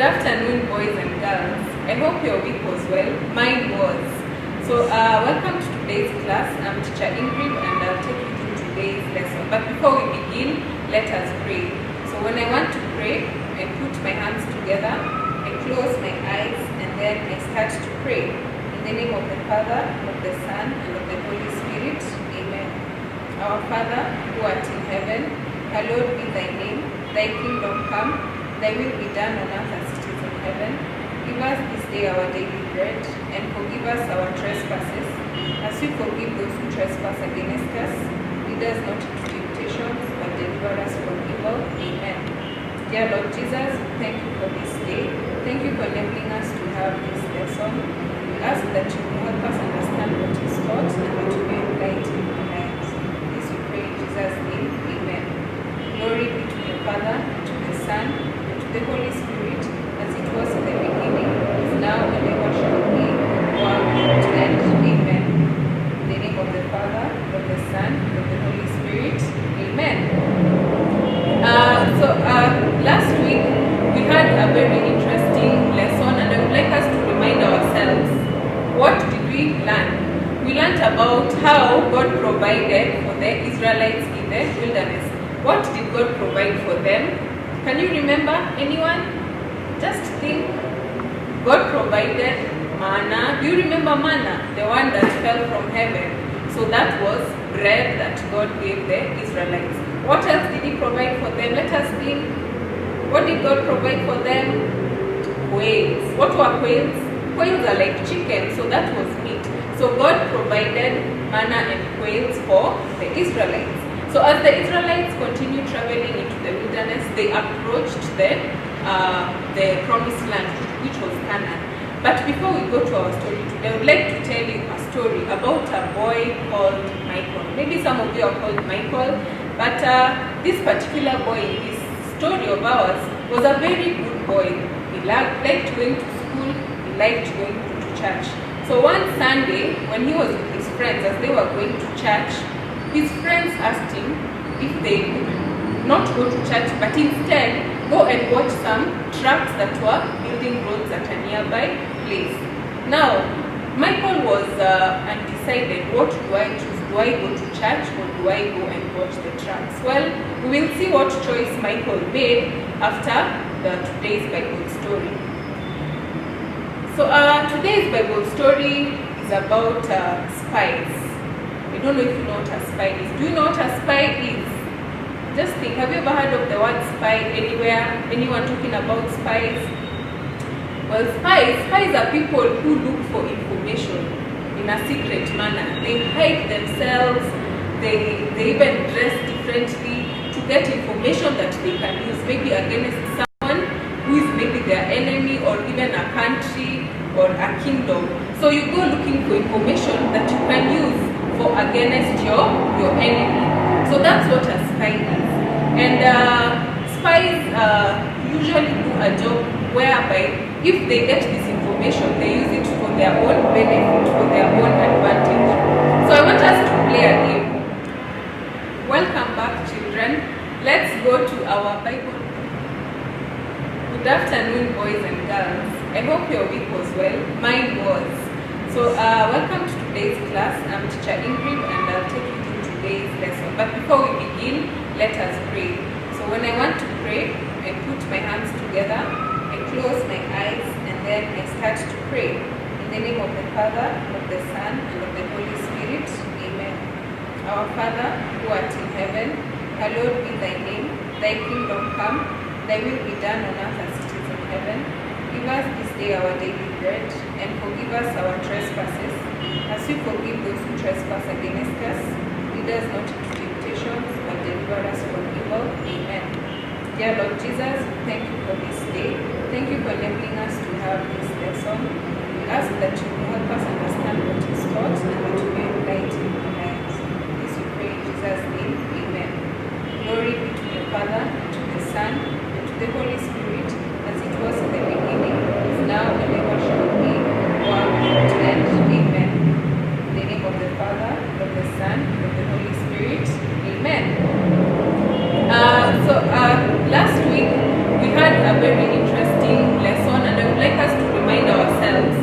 Good afternoon, boys and girls. I hope your week was well. Mine was. So welcome to today's class. I'm teacher Ingrid and I'll take you through today's lesson. But before we begin, let us pray. So when I want to pray, I put my hands together, I close my eyes, and then I start to pray. In the name of the Father, of the Son, and of the Holy Spirit. Amen. Our Father, who art in heaven, hallowed be thy name. Thy kingdom come. Thy will be done on earth as it is in heaven. Give us this day our daily bread, and forgive us our trespasses, as we forgive those who trespass against us. Lead us not into temptation, but deliver us from evil. Amen. Dear Lord Jesus, thank you for this day. Thank you for enabling us to have this lesson. We ask that you will help us understand what is taught and that you may enlighten our lives. This we pray in Jesus' name. Amen. Glory be to the Father, and to the Son, the Holy Spirit, as it was in the beginning, is now, and ever shall be, world without end. Amen. In the name of the Father, of the Son, and of the Holy Spirit. Amen. Last week we had a very interesting lesson, and I would like us to remind ourselves, what did we learn? We learned about how God provided for the Israelites in the wilderness. What did God provide for them? Can you remember? Anyone? Just think. God provided manna. Do you remember manna? The one that fell from heaven. So that was bread that God gave the Israelites. What else did He provide for them? Let us think. What did God provide for them? Quails. What were quails? Quails are like chicken, so that was meat. So God provided manna and quails for the Israelites. So as the Israelites continued traveling into the wilderness, they approached the promised land, which was Canaan. But before we go to our story today, I would like to tell you a story about a boy called Michael. Maybe some of you are called Michael, but this particular boy in this story of ours was a very good boy. He liked going to school, he liked going to church. So one Sunday, when he was with his friends, as they were going to church, his friends asked him if they could not go to church, but instead go and watch some trucks that were building roads at a nearby place. Now, Michael was undecided. What do I choose? Do I go to church or do I go and watch the trucks? Well, we will see what choice Michael made after today's Bible story. So today's Bible story is about spies. I don't know if you know what a spy is. Do you know what a spy is? Just think, have you ever heard of the word spy anywhere? Anyone talking about spies? Well, spies are people who look for information in a secret manner. They hide themselves, they even dress differently to get information that they can use, maybe against someone who is maybe their enemy, or even a country or a kingdom. So you go looking for information that you can use for against your enemy. So that's what a spy is. And spies usually do a job whereby if they get this information, they use it for their own benefit, for their own advantage. So I want us to play a game. Welcome back, children. Let's go to our Bible. Good afternoon, boys and girls. I hope your week was well. Mine was. So welcome to today's class. I'm teacher Ingrid, and I'll take you through today's lesson. But before we begin, let us pray. So when I want to pray, I put my hands together, I close my eyes, and then I start to pray. In the name of the Father, of the Son, and of the Holy Spirit. Amen. Our Father, who art in heaven, hallowed be thy name. Thy kingdom come, thy will be done on earth as it is in heaven. Give us this day our daily bread, and forgive us our trespasses, as we forgive those who trespass against us. Lead us not into temptations, but deliver us from evil. Amen. Dear Lord Jesus, thank you for this day. Thank you for enabling us to have this lesson. We ask that you will help us understand what is taught, and that you may enlighten our lives. This we pray in Jesus' name. Amen. Glory be to the Father, and to the Son, and to the Holy Spirit, as it was in the beginning, is now, and ever shall be, world without end. Amen. In the name of the Father, of the Son, and of the Holy Spirit. Amen. Last week we had a very interesting lesson, and I would like us to remind ourselves,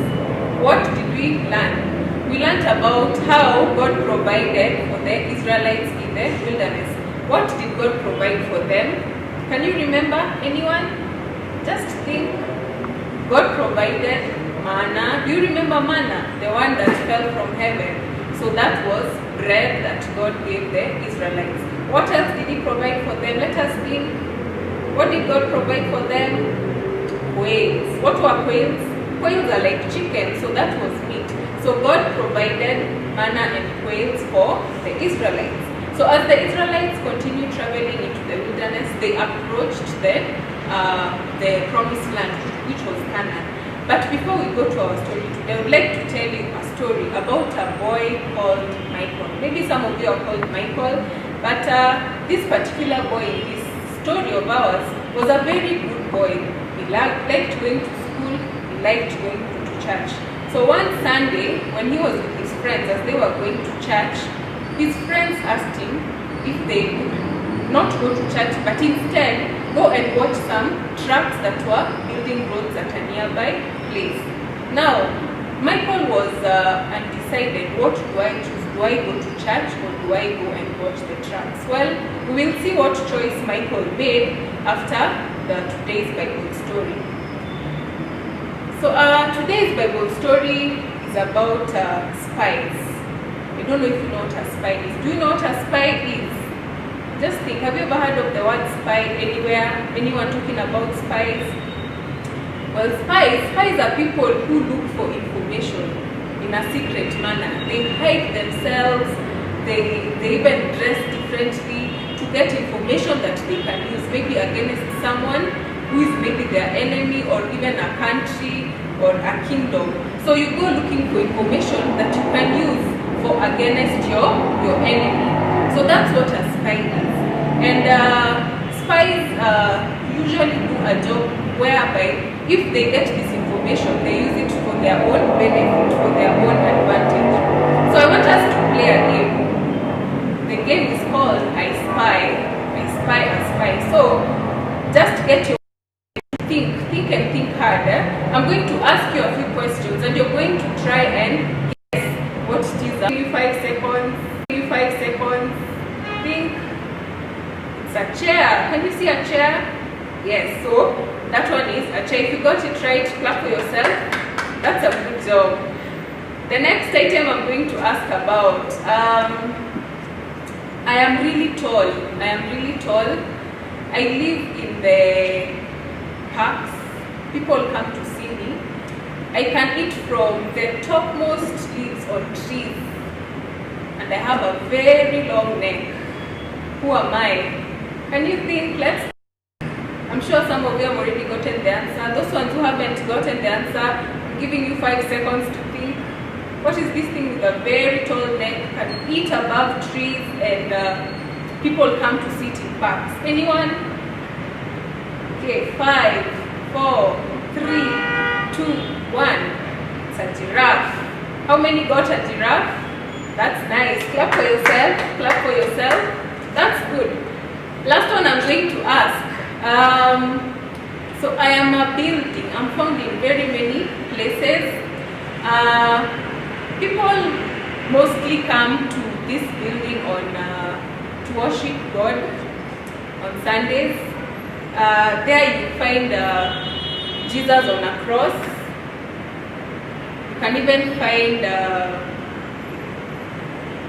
what did we learn? We learned about how God provided for the Israelites in the wilderness. What did God provide for them? Can you remember? Anyone? Just think. God provided manna. Do you remember manna? The one that fell from heaven. So that was bread that God gave the Israelites. What else did He provide for them? Let us think. What did God provide for them? Quails. What were quails? Quails are like chicken, so that was meat. So God provided manna and quails for the Israelites. So as the Israelites continued traveling into the wilderness, they approached the promised land, which was Canaan. But before we go to our story today, I would like to tell you a story about a boy called Michael. Maybe some of you are called Michael, but this particular boy in this story of ours was a very good boy. He liked going to school, he liked going to church. So one Sunday, when he was with his friends, as they were going to church, his friends asked him if they would not go to church, but instead go and watch some trucks that were building roads at a nearby place. Now, Michael was undecided. What do I choose? Do I go to church, or do I go and watch the trucks? Well, we will see what choice Michael made after today's Bible story. So today's Bible story is about spies. I don't know if you know what a spy is. Do you know what a spy is? Just think, have you ever heard of the word spy anywhere? Anyone talking about spies? Well, spies are people who look for information in a secret manner. They hide themselves, they even dress differently to get information that they can use, maybe against someone who is maybe their enemy, or even a country or a kingdom. So you go looking for information that you can use for against your enemy. So that's what a spy is. And spies usually do a job whereby if they get this information, they use it for their own benefit, for their own advantage. So I want us to play a game. The game is called I Spy. I Spy, I Spy. So just get your think hard. I'm going to ask you a few questions, and you're going to try and guess what it is. Give you 5 seconds. Give you 5 seconds. Think. It's a chair. Can you see a chair? Yes. So that one is a chair. If you got it right, clap for yourself. That's a good job. The next item I'm going to ask about, I am really tall. I live in the parks. People come to see me. I can eat from the topmost leaves on trees. And I have a very long neck. Who am I? Can you think? I'm sure some of you have already gotten the answer. Those ones who haven't gotten the answer, I'm giving you 5 seconds to think. What is this thing with a very tall neck, can eat above trees, and people come to sit in parks? Anyone? Okay, 5, 4, 3, 2, 1. It's a giraffe. How many got a giraffe? That's nice. Clap for yourself. That's good. Last one I'm going to ask. So I am a building. I'm found in very many places. People mostly come to this building to worship God on Sundays. There you find Jesus on a cross. You can even find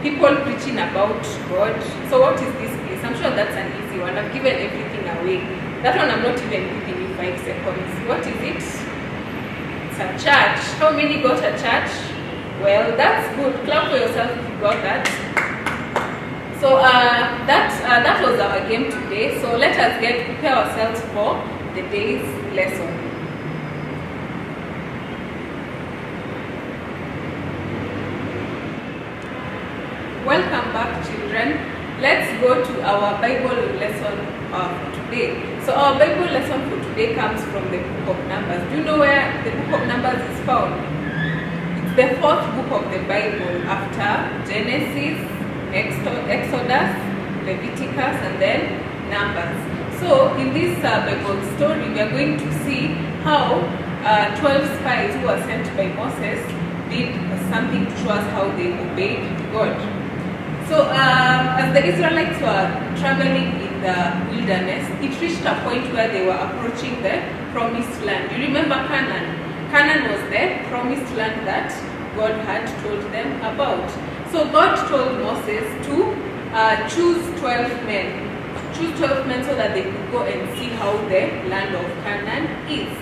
people preaching about God. So what is this place? I'm sure that's an easy one. I've given everything away. That one I'm not even giving you 5 seconds. What is it? It's a church. How many got a church? Well, that's good. Clap for yourself if you got that. So that was our game today. So let us prepare ourselves for the day's lesson. Welcome back, children. Let's go to our Bible lesson of today. So our Bible lesson for today comes from the book of Numbers. Do you know where the book of Numbers is found? It's the 4th book of the Bible after Genesis, Exodus, Leviticus, and then Numbers. So in this Bible story, we are going to see how 12 spies who were sent by Moses did something to show us how they obeyed God. So as the Israelites were traveling in the wilderness, it reached a point where they were approaching the promised land. You remember Canaan? Canaan was the promised land that God had told them about. So God told Moses to choose 12 men. Choose 12 men so that they could go and see how the land of Canaan is.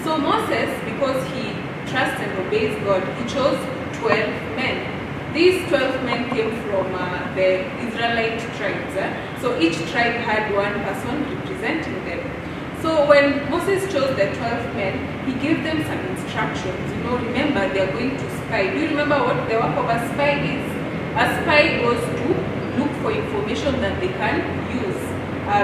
So Moses, because he trusts and obeys God, he chose 12 men. These 12 men came from the Israelite tribes. So each tribe had one person representing them. So when Moses chose the 12 men, he gave them some instructions. Remember, they are going to spy. Do you remember what the work of a spy is? A spy goes to look for information that they can use.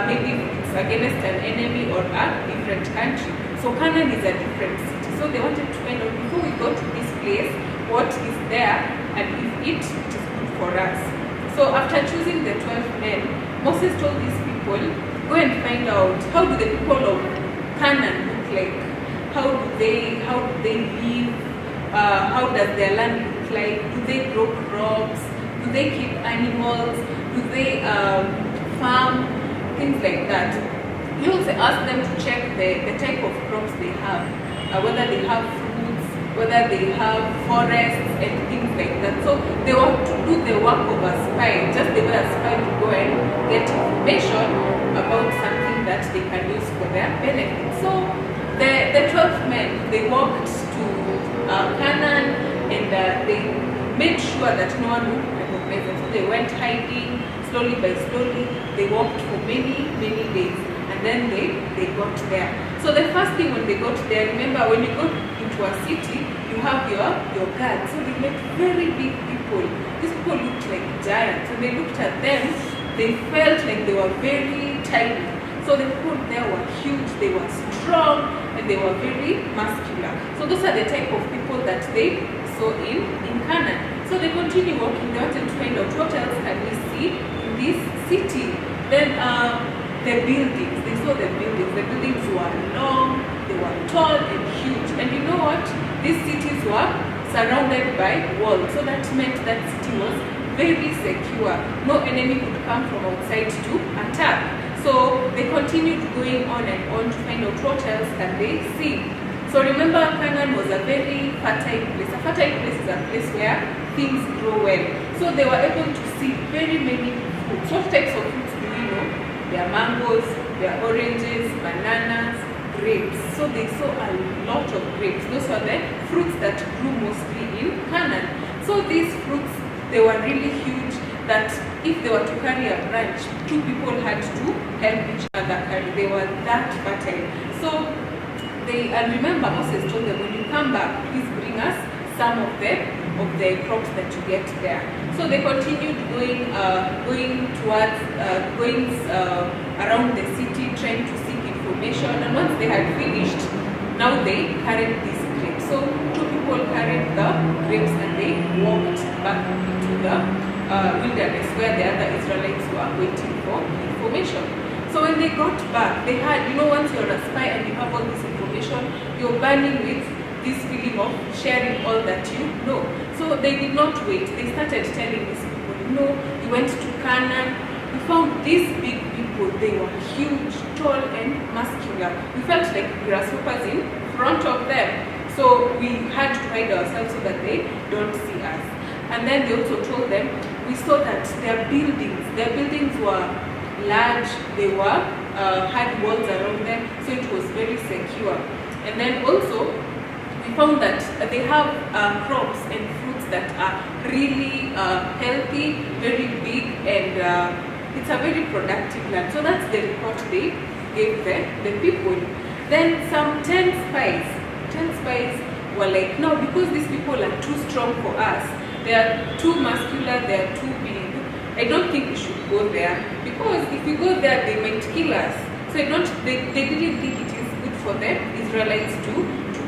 Maybe it's against an enemy or a different country. So Canaan is a different city. So they wanted to find out, before we go to this place, what is there, and if it is good for us. So after choosing the 12 men, Moses told these people, go and find out, how do the people of Canaan look like? How do they live? How does their land look like? Do they grow crops? Do they keep animals? Do they farm? Things like that. You also ask them to check the type of crops they have, whether they have fruits, whether they have forests and things like that. So they want to do the work of a spy, just the way a spy to go and get information about something that they can use for their benefit. So the 12 men, they walked to Canaan, and they made sure that no one would recognize them. So they went hiding slowly by slowly. They walked for many, many days, and then they got there. So the first thing when they got there, remember, when you go into a city, you have your guards. So they met very big people. These people looked like giants. When they looked at them, they felt like they were very tiny. So the people there were huge, they were strong, and they were very muscular. So those are the type of people that they saw in Canaan. So they continue walking. They wanted to find out what else can we see in this city. Then the buildings, they saw the buildings. The buildings were long, they were tall and huge. And you know what? These cities were surrounded by walls. So that meant that city was very secure. No enemy could come from outside to attack. So they continued going on and on to find out what else can they see. So remember, Canaan was a very fertile place. A fertile place is a place where things grow well. So they were able to see very many fruits. What types of fruits do we know? There are mangoes, there are oranges, bananas, grapes. So they saw a lot of grapes. Those were the fruits that grew mostly in Canaan. So these fruits, they were really huge, that if they were to carry a branch, two people had to help each other carry. They were that fertile. So and remember, Moses told them, when you come back, please bring us some of the crops that you get there. So they continued going around the city, trying to seek information. And once they had finished, now they carried these grapes. So two people carried the grapes and they walked back into the wilderness where the other Israelites were waiting for information. So when they got back, they had, once you're a spy and you have all this information, you're burning with this feeling of sharing all that you know. So they did not wait. They started telling these people, you went to Canaan, we found these big people. They were huge, tall, and muscular. We felt like grasshoppers in front of them. So we had to hide ourselves so that they don't see us. And then they also told them, we saw that their buildings were large, they were had walls around them, so it was very secure. And then also we found that they have crops and fruits that are really healthy, very big, and it's a very productive land. So that's the report they gave the people. Then some 10 spies were like, no, because these people are too strong for us, they are too muscular, they are too big, I don't think we should go there, because if we go there, they might kill us. So they didn't think it is good for the Israelites to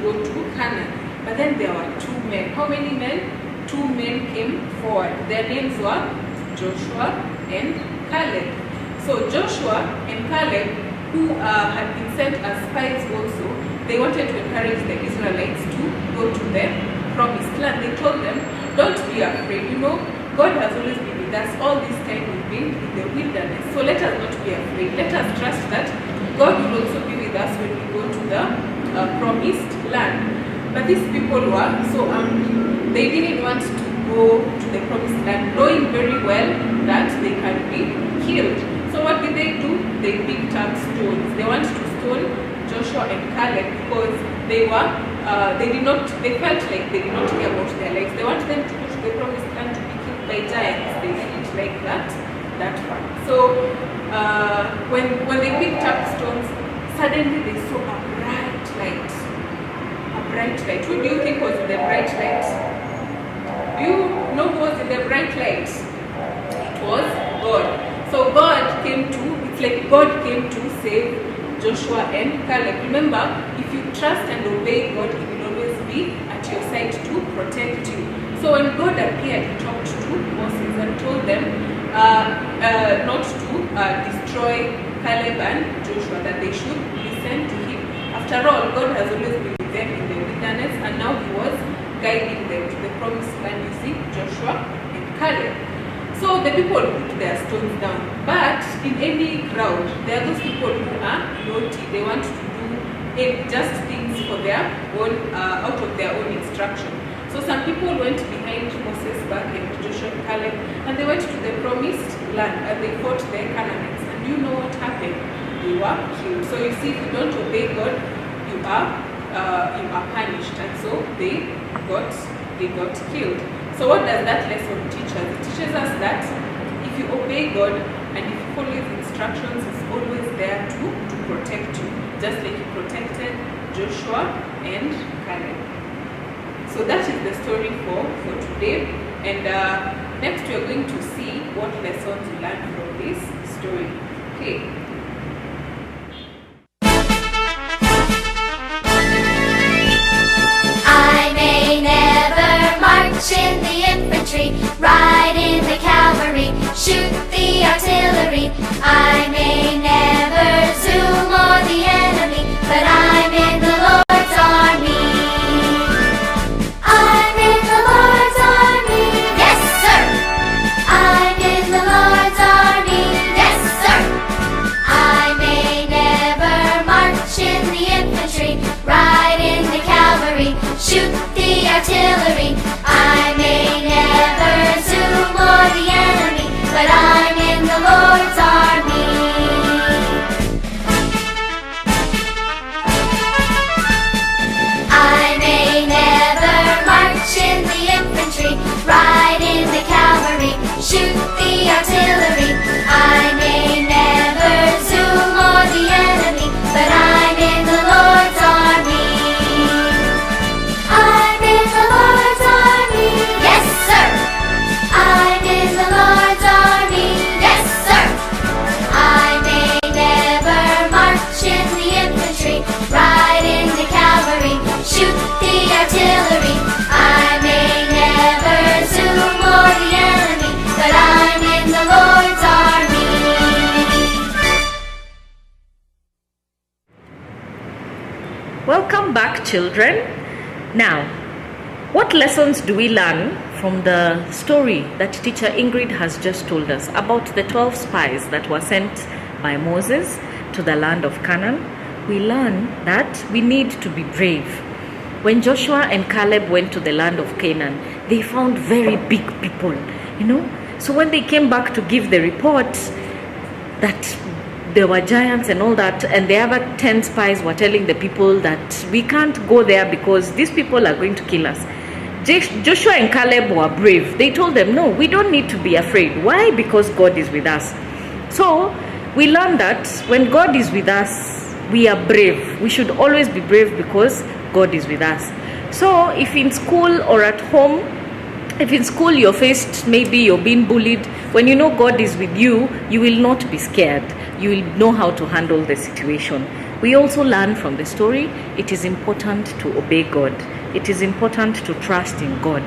go to Canaan. But then there were two men. How many men? Two men came forward. Their names were Joshua and Caleb. So Joshua and Caleb, who had been sent as spies also, they wanted to encourage the Israelites to go to the promised land. They told them, don't be afraid, God has always been with us. All this time we've been in the wilderness. So let us not be afraid. Let us trust that God will also be with us when we go to the promised land. But these people were so angry. They didn't want to go to the promised land, knowing very well that they can be killed. So what did they do? They picked up stones. They wanted to stone Joshua and Caleb because they felt like they did not care about their lives. They wanted them to go to the promised land to be killed by giants. They didn't like that fact. So when they picked up stones, suddenly they saw a bright light. Who do you think was in the bright light? Do you know who was in the bright light? It was God. So God came to save Joshua and Caleb. Remember, if you trust and obey God, He will always be at your side to protect you. So when God appeared, He talked to Moses and told them not to destroy Caleb and Joshua, that they should listen to Him. After all, God has always been with them in the wilderness, and now He was guiding them to the promised land using Joshua and Caleb. So the people put their stones down. But in any crowd, there are those people who are naughty. They want to do just things for their own, out of their own instruction. So some people went behind Moses back and Joshua and Caleb, and they went to the promised land and they fought the Canaanites. And you know what happened? They were killed. So you see, if you don't obey God, you are punished. And so they got killed. So what does that lesson teach us? It teaches us that if you obey God and if you follow His instructions, He's always there to protect you, just like He protected Joshua and Caleb. So that is the story for today. And next we are going to see what lessons we learned from this story. Okay. In the infantry, ride in the cavalry, shoot the artillery. I may never zoom on the enemy, but I'm in the Lord's army. I'm in the Lord's army, yes sir. I'm in the Lord's army, yes sir. back, children. Now, what lessons do we learn from the story that teacher Ingrid has just told us about the 12 spies that were sent by Moses to the land of Canaan? We learn that we need to be brave. When Joshua and Caleb went to the land of Canaan, they found very big people, So when they came back to give the report that there were giants and all that, and the other 10 spies were telling the people that we can't go there because these people are going to kill us. Joshua and Caleb were brave. They told them, no, we don't need to be afraid. Why? Because God is with us. So we learned that when God is with us, we are brave. We should always be brave because God is with us. So if in school or at home, if in school you're faced, maybe you're being bullied, when you know God is with you, you will not be scared. You will know how to handle the situation. We also learn from the story, it is important to obey God. It is important to trust in God.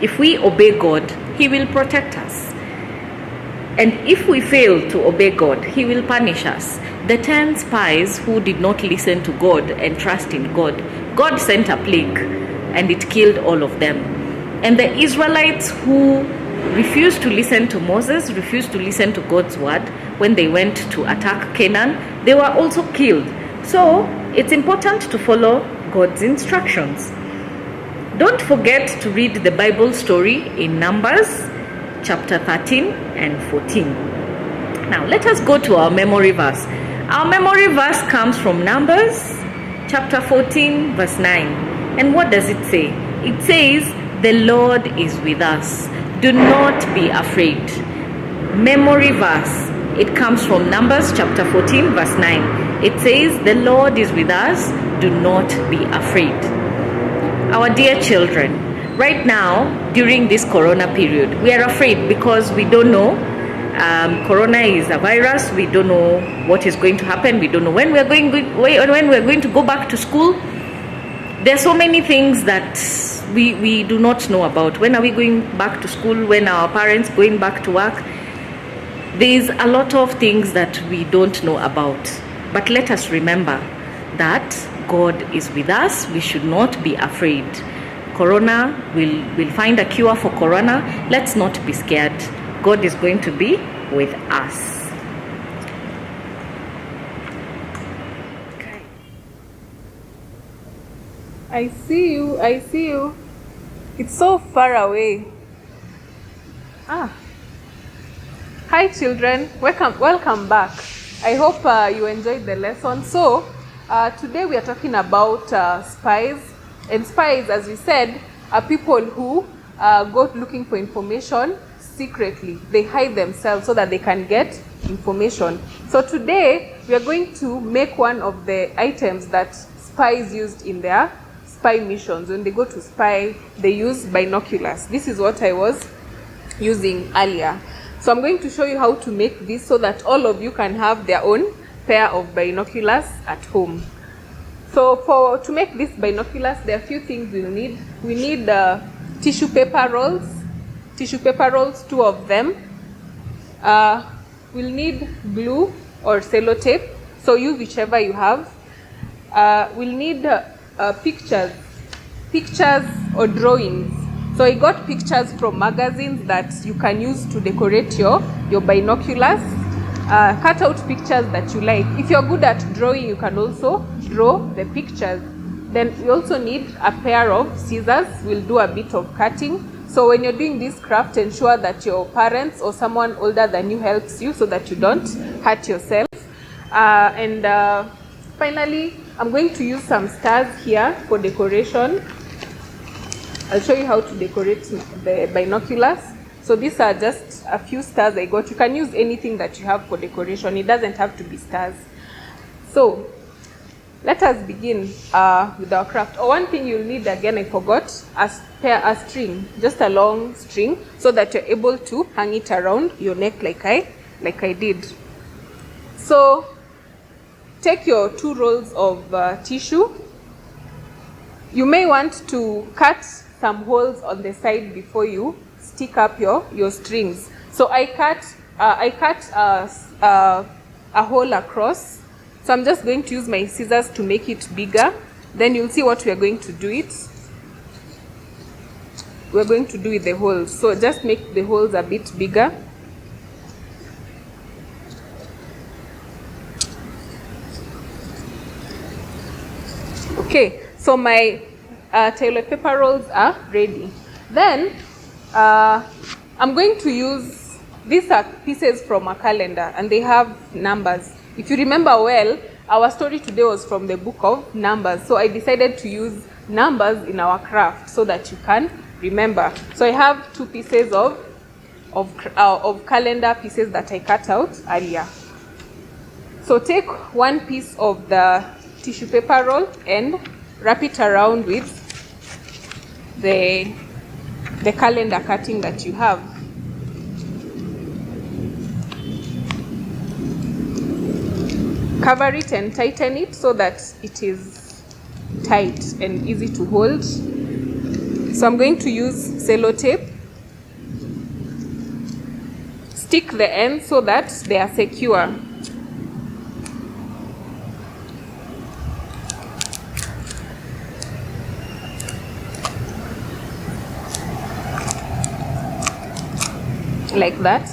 If we obey God, He will protect us. And if we fail to obey God, He will punish us. The 10 spies who did not listen to God and trust in God, God sent a plague and it killed all of them. And the Israelites who refused to listen to Moses, refused to listen to God's word, when they went to attack Canaan, they were also killed. So it's important to follow God's instructions. Don't forget to read the Bible story in Numbers chapter 13 and 14. Now let us go to our memory verse. Our memory verse comes from Numbers chapter 14 verse 9. And what does it say? It says, the Lord is with us. Do not be afraid. Memory verse. It comes from Numbers chapter 14 verse 9. It says, the Lord is with us. Do not be afraid. Our dear children, right now, during this corona period, we are afraid because we don't know. Corona is a virus. We don't know what is going to happen. We don't know when we are going to go back to school. There are so many things that we do not know about. When are we going back to school? When are our parents going back to work? There's a lot of things that we don't know about. But let us remember that God is with us. We should not be afraid. Corona, we'll find a cure for corona. Let's not be scared. God is going to be with us. Okay. I see you. It's so far away. Hi children, welcome back. I hope you enjoyed the lesson. So today we are talking about spies. And spies, as we said, are people who go looking for information secretly. They hide themselves so that they can get information. So today we are going to make one of the items that spies used in their spy missions. When they go to spy, they use binoculars. This is what I was using earlier. So I'm going to show you how to make this so that all of you can have their own pair of binoculars at home. So to make these binoculars, there are a few things we'll need. We need tissue paper rolls. 2 of them. We'll need glue or sellotape. So use whichever you have. We'll need pictures or drawings. So I got pictures from magazines that you can use to decorate your binoculars. Cut out pictures that you like. If you're good at drawing, you can also draw the pictures. Then we also need a pair of scissors. We'll do a bit of cutting. So when you're doing this craft, ensure that your parents or someone older than you helps you so that you don't hurt yourself. Finally, I'm going to use some stars here for decoration. I'll show you how to decorate the binoculars. So these are just a few stars I got. You can use anything that you have for decoration. It doesn't have to be stars. So let us begin with our craft. One thing you'll need, again, I forgot, a string, just a long string, so that you're able to hang it around your neck like I did. So take your 2 rolls of tissue. You may want to cut some holes on the side before you stick up your strings. So I cut a hole across. So I'm just going to use my scissors to make it bigger. then you'll see what we are going to do it. We're going to do with the holes. So just make the holes a bit bigger. Okay, so my toilet paper rolls are ready. Then I'm going to use, these are pieces from a calendar and they have numbers. If you remember well, our story today was from the book of Numbers. So I decided to use numbers in our craft so that you can remember. So I have 2 pieces of calendar pieces that I cut out earlier. So take 1 piece of the tissue paper roll and wrap it around with the calendar cutting that you have. Cover it and tighten it so that it is tight and easy to hold. So I'm going to use sellotape. Stick the ends so that they are secure. Like that.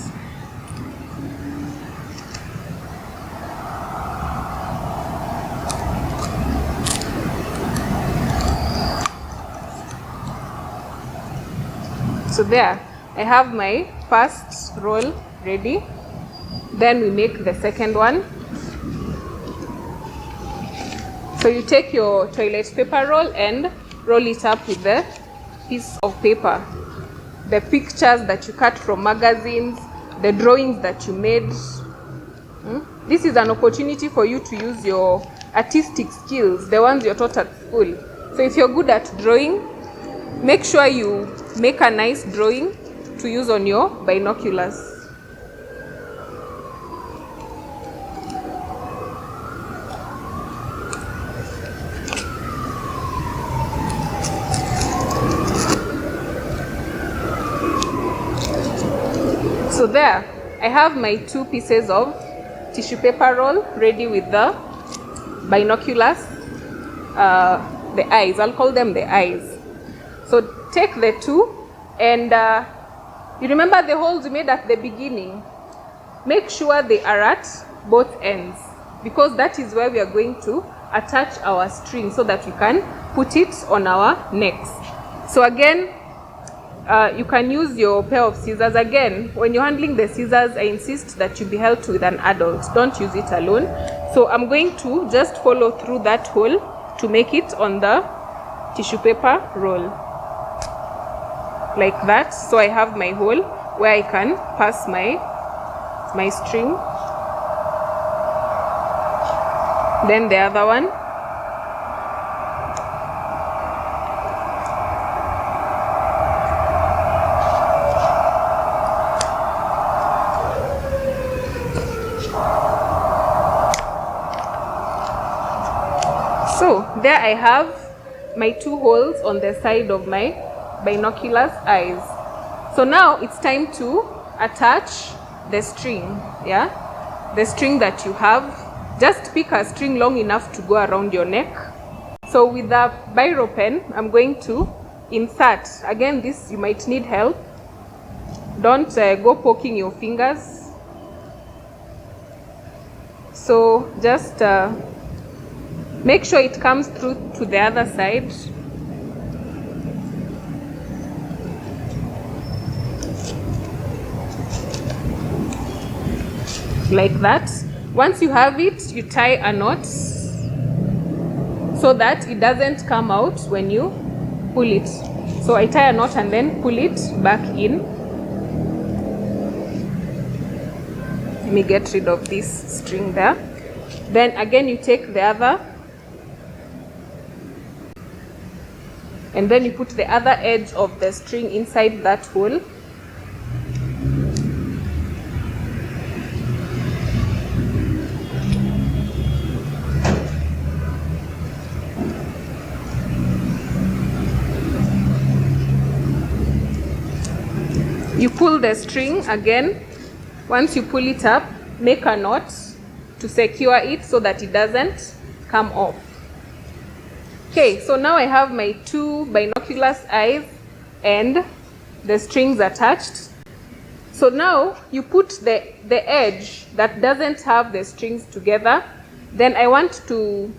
So there, I have my first roll ready. Then we make the second one. So you take your toilet paper roll and roll it up with the piece of paper. The pictures that you cut from magazines, the drawings that you made. This is an opportunity for you to use your artistic skills, the ones you're taught at school. So if you're good at drawing, make sure you make a nice drawing to use on your binoculars. So there, I have my 2 pieces of tissue paper roll ready with the binoculars, the eyes. I'll call them the eyes. So take the 2 and you remember the holes we made at the beginning. Make sure they are at both ends because that is where we are going to attach our string so that we can put it on our necks. So again, you can use your pair of scissors. Again, when you're handling the scissors, I insist that you be helped with an adult. Don't use it alone. So I'm going to just follow through that hole to make it on the tissue paper roll. Like that. So I have my hole where I can pass my string. Then the other one. So there I have my 2 holes on the side of my binoculars eyes. So now it's time to attach the string. The string that you have. Just pick a string long enough to go around your neck. So with the biro pen, I'm going to insert. Again, this you might need help. Don't go poking your fingers. So just make sure it comes through to the other side. Like that. Once you have it, you tie a knot so that it doesn't come out when you pull it. So I tie a knot and then pull it back in. Let me get rid of this string there. Then again you take the other and then you put the other edge of the string inside that hole. You pull the string again. Once you pull it up, make a knot to secure it so that it doesn't come off. Okay, so now I have my 2 binoculars eyes and the strings attached. So now you put the edge that doesn't have the strings together. Then I want to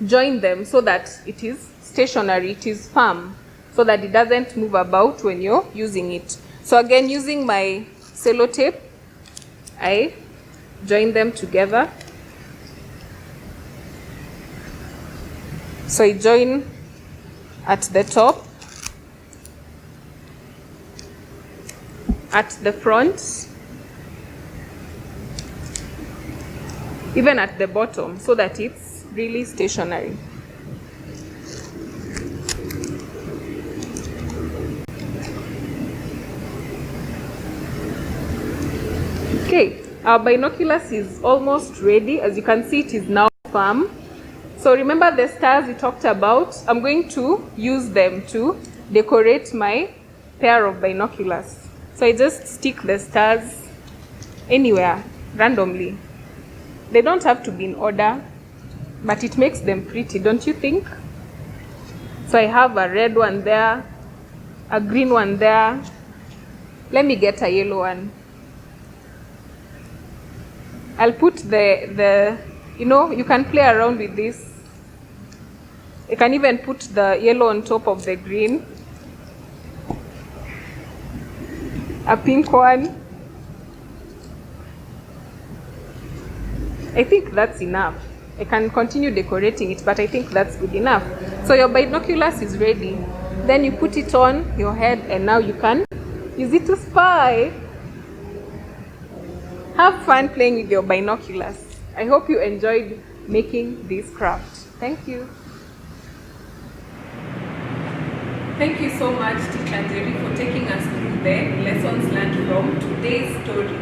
join them so that it is stationary, it is firm, so that it doesn't move about when you're using it. So again, using my sellotape, I join them together. So I join at the top, at the front, even at the bottom, so that it's really stationary. Okay, our binoculars is almost ready. As you can see, it is now firm. So remember the stars we talked about? I'm going to use them to decorate my pair of binoculars. So I just stick the stars anywhere, randomly. They don't have to be in order, but it makes them pretty, don't you think? So I have a red one there, a green one there. Let me get a yellow one. I'll put the you can play around with this. You can even put the yellow on top of the green. A pink one. I think that's enough. I can continue decorating it, but I think that's good enough. So your binoculars is ready. Then you put it on your head, and now you can use it to spy. Have fun playing with your binoculars. I hope you enjoyed making this craft. Thank you. Thank you so much, Teacher Njeri, for taking us through the lessons learned from today's story.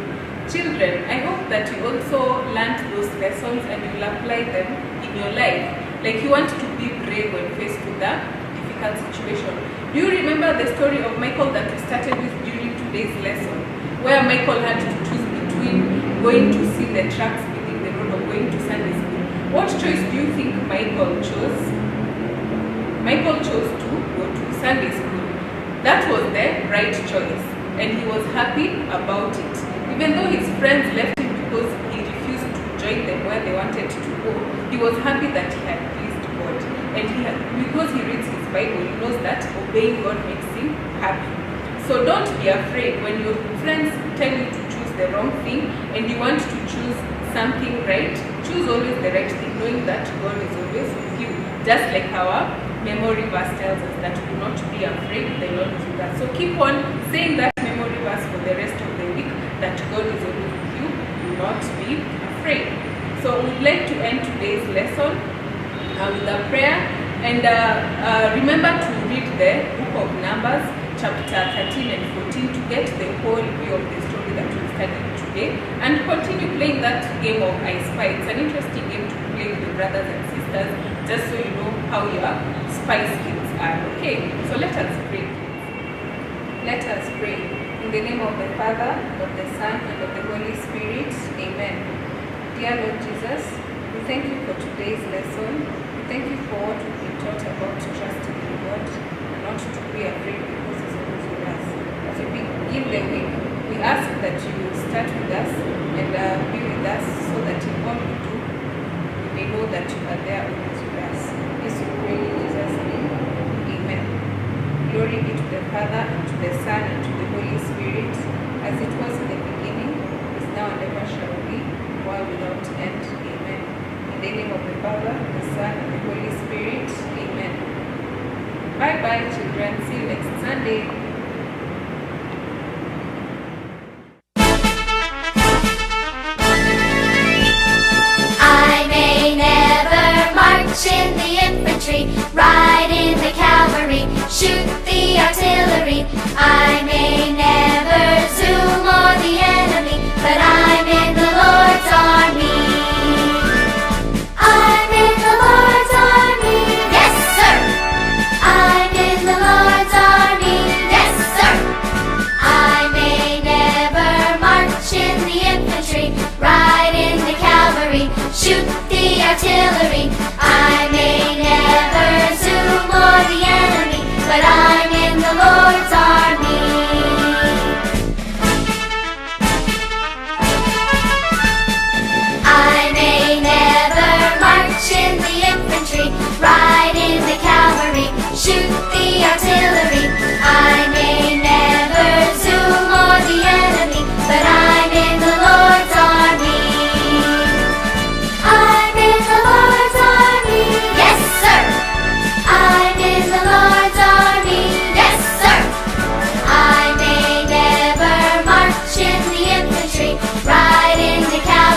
Children, I hope that you also learned those lessons and you will apply them in your life. Like you want to be brave when faced with a difficult situation. Do you remember the story of Michael that we started with during today's lesson? Where Michael had to choose between going to see the trucks within the road or going to Sunday school. What choice do you think Michael chose? Michael chose to go to Sunday school. That was the right choice, and he was happy about it. Even though his friends left him because he refused to join them where they wanted to go, he was happy that he had pleased God. And because he reads his Bible, he knows that obeying God makes him happy. So don't be afraid when your friends tell you to choose the wrong thing and you want to choose something right. Choose always the right thing, knowing that God is always with you. Just like our memory verse tells us that do not be afraid, the Lord is with us. So keep on saying that memory verse for the rest of the week, that God is always with you. Do not be afraid. So we'd like to end today's lesson with a prayer. And remember to read the book of Numbers, chapter 13 and 14 to get the whole view of the story that we studied today. And continue playing that game of I Spy. It's an interesting game to play with your brothers and sisters, just so you know how your spy skills are. Okay, so let us pray. Let us pray. In the name of the Father, of the Son, and of the Holy Spirit. Amen. Dear Lord Jesus, we thank you for today's lesson. We thank you for what we've been taught about trusting in God and not to be afraid because He's always with us. As we begin the week, we ask that you will start with us and be with us so that in all we do, we may know that you are there always with us. This we pray in Jesus' name. Amen. Glory be to the Father, and to the Son, and to the Holy Spirit, as it was in the beginning, is now, and ever shall be, world without end. Amen. In the name of the Father, the Son, and the Holy Spirit. Amen. Bye-bye, children. See you next Sunday. I may never march in the infantry, ride in the cavalry, shoot the artillery. I may never zoom on the enemy, but I'm in the Lord's army. I'm in the Lord's army, yes sir. I'm in the Lord's army, yes sir. I may never march in the infantry, ride in the cavalry, shoot the artillery. I may never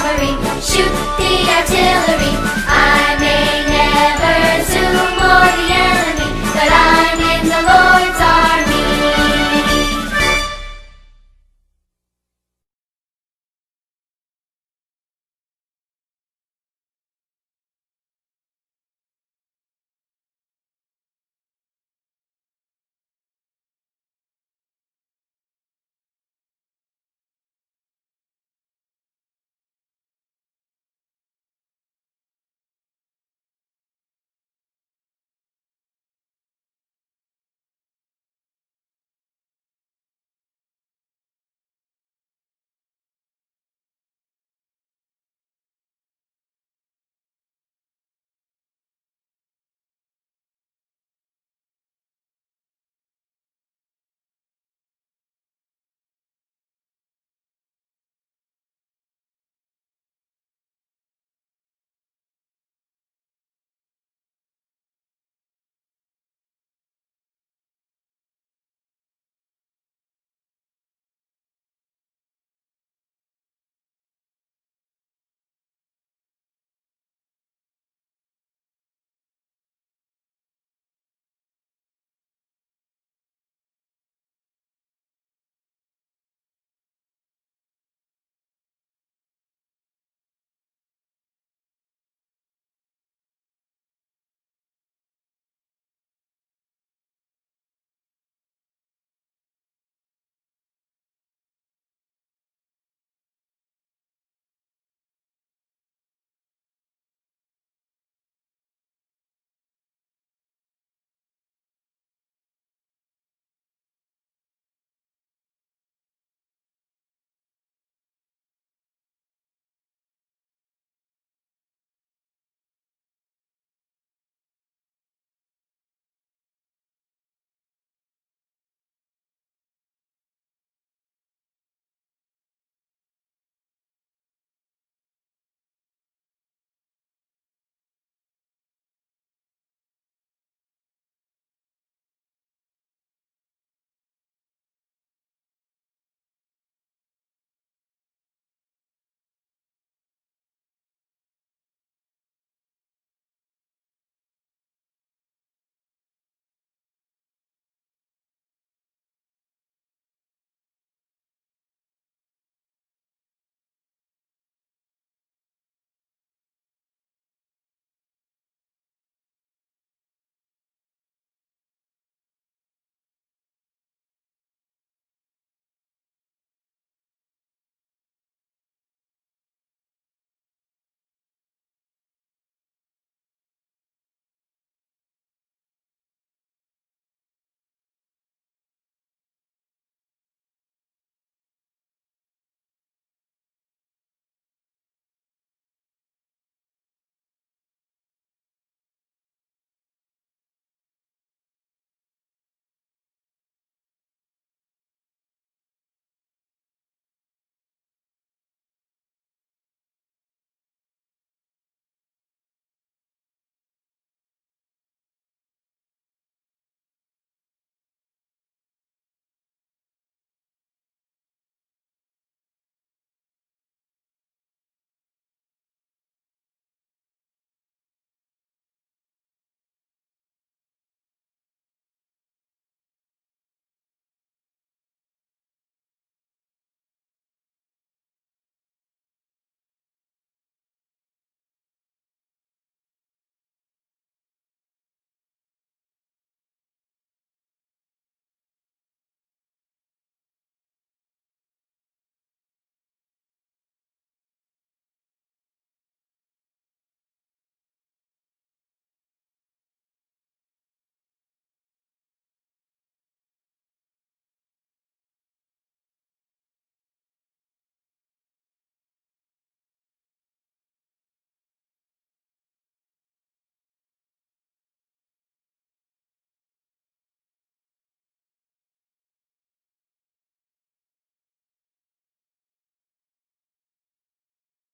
cavalry, shoot the artillery. I may never